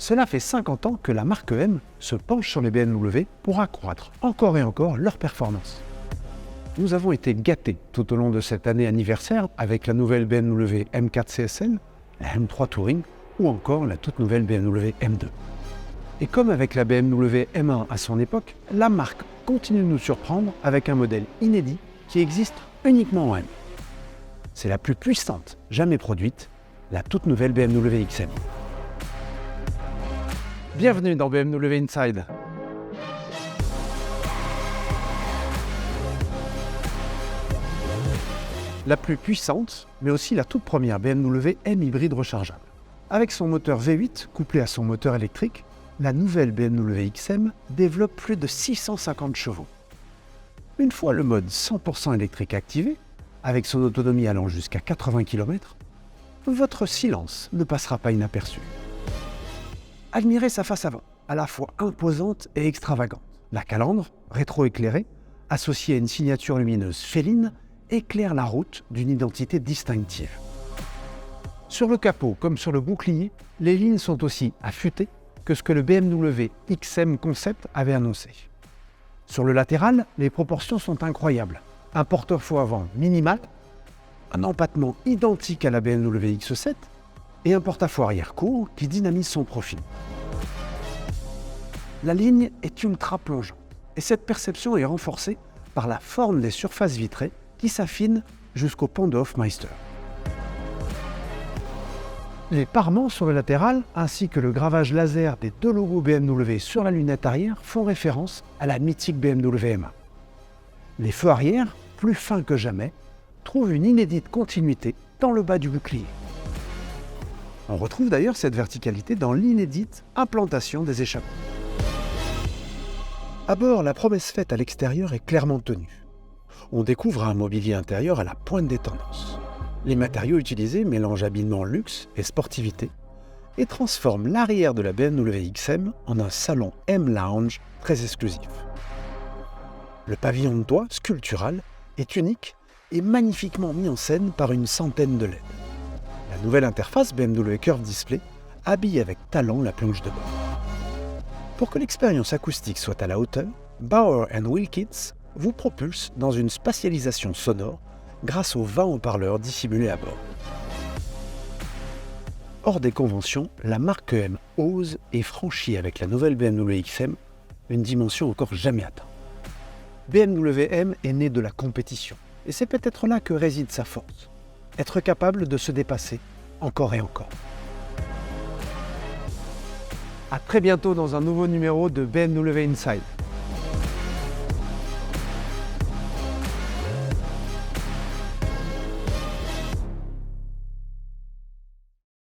Cela fait 50 ans que la marque M se penche sur les BMW pour accroître encore et encore leur performance. Nous avons été gâtés tout au long de cette année anniversaire avec la nouvelle BMW M4 CSL, la M3 Touring ou encore la toute nouvelle BMW M2. Et comme avec la BMW M1 à son époque, la marque continue de nous surprendre avec un modèle inédit qui existe uniquement en M. C'est la plus puissante jamais produite, la toute nouvelle BMW XM. Bienvenue dans BMW Inside. La plus puissante, mais aussi la toute première BMW M hybride rechargeable. Avec son moteur V8 couplé à son moteur électrique, la nouvelle BMW XM développe plus de 650 chevaux. Une fois le mode 100% électrique activé, avec son autonomie allant jusqu'à 80 km, votre silence ne passera pas inaperçu. Admirez sa face avant, à la fois imposante et extravagante. La calandre, rétro-éclairée, associée à une signature lumineuse féline, éclaire la route d'une identité distinctive. Sur le capot comme sur le bouclier, les lignes sont aussi affûtées que ce que le BMW XM Concept avait annoncé. Sur le latéral, les proportions sont incroyables. Un porte-faux avant minimal, un empattement identique à la BMW X7 et un porte-à-faux arrière court qui dynamise son profil. La ligne est ultra plongeante et cette perception est renforcée par la forme des surfaces vitrées qui s'affinent jusqu'au pont de Hofmeister. Les parements sur le latéral ainsi que le gravage laser des deux logos BMW sur la lunette arrière font référence à la mythique BMW M1. Les feux arrière, plus fins que jamais, trouvent une inédite continuité dans le bas du bouclier. On retrouve d'ailleurs cette verticalité dans l'inédite implantation des échappements. À bord, la promesse faite à l'extérieur est clairement tenue. On découvre un mobilier intérieur à la pointe des tendances. Les matériaux utilisés mélangent habilement luxe et sportivité et transforment l'arrière de la BMW XM en un salon M-Lounge très exclusif. Le pavillon de toit, sculptural, est unique et magnifiquement mis en scène par une centaine de LED. La nouvelle interface BMW Curve Display habille avec talent la planche de bord. Pour que l'expérience acoustique soit à la hauteur, Bauer & Wilkins vous propulse dans une spatialisation sonore grâce aux 20 haut-parleurs dissimulés à bord. Hors des conventions, la marque M ose et franchit avec la nouvelle BMW XM une dimension encore jamais atteinte. BMW M est née de la compétition et c'est peut-être là que réside sa force. Être capable de se dépasser encore et encore. À très bientôt dans un nouveau numéro de BMW Inside.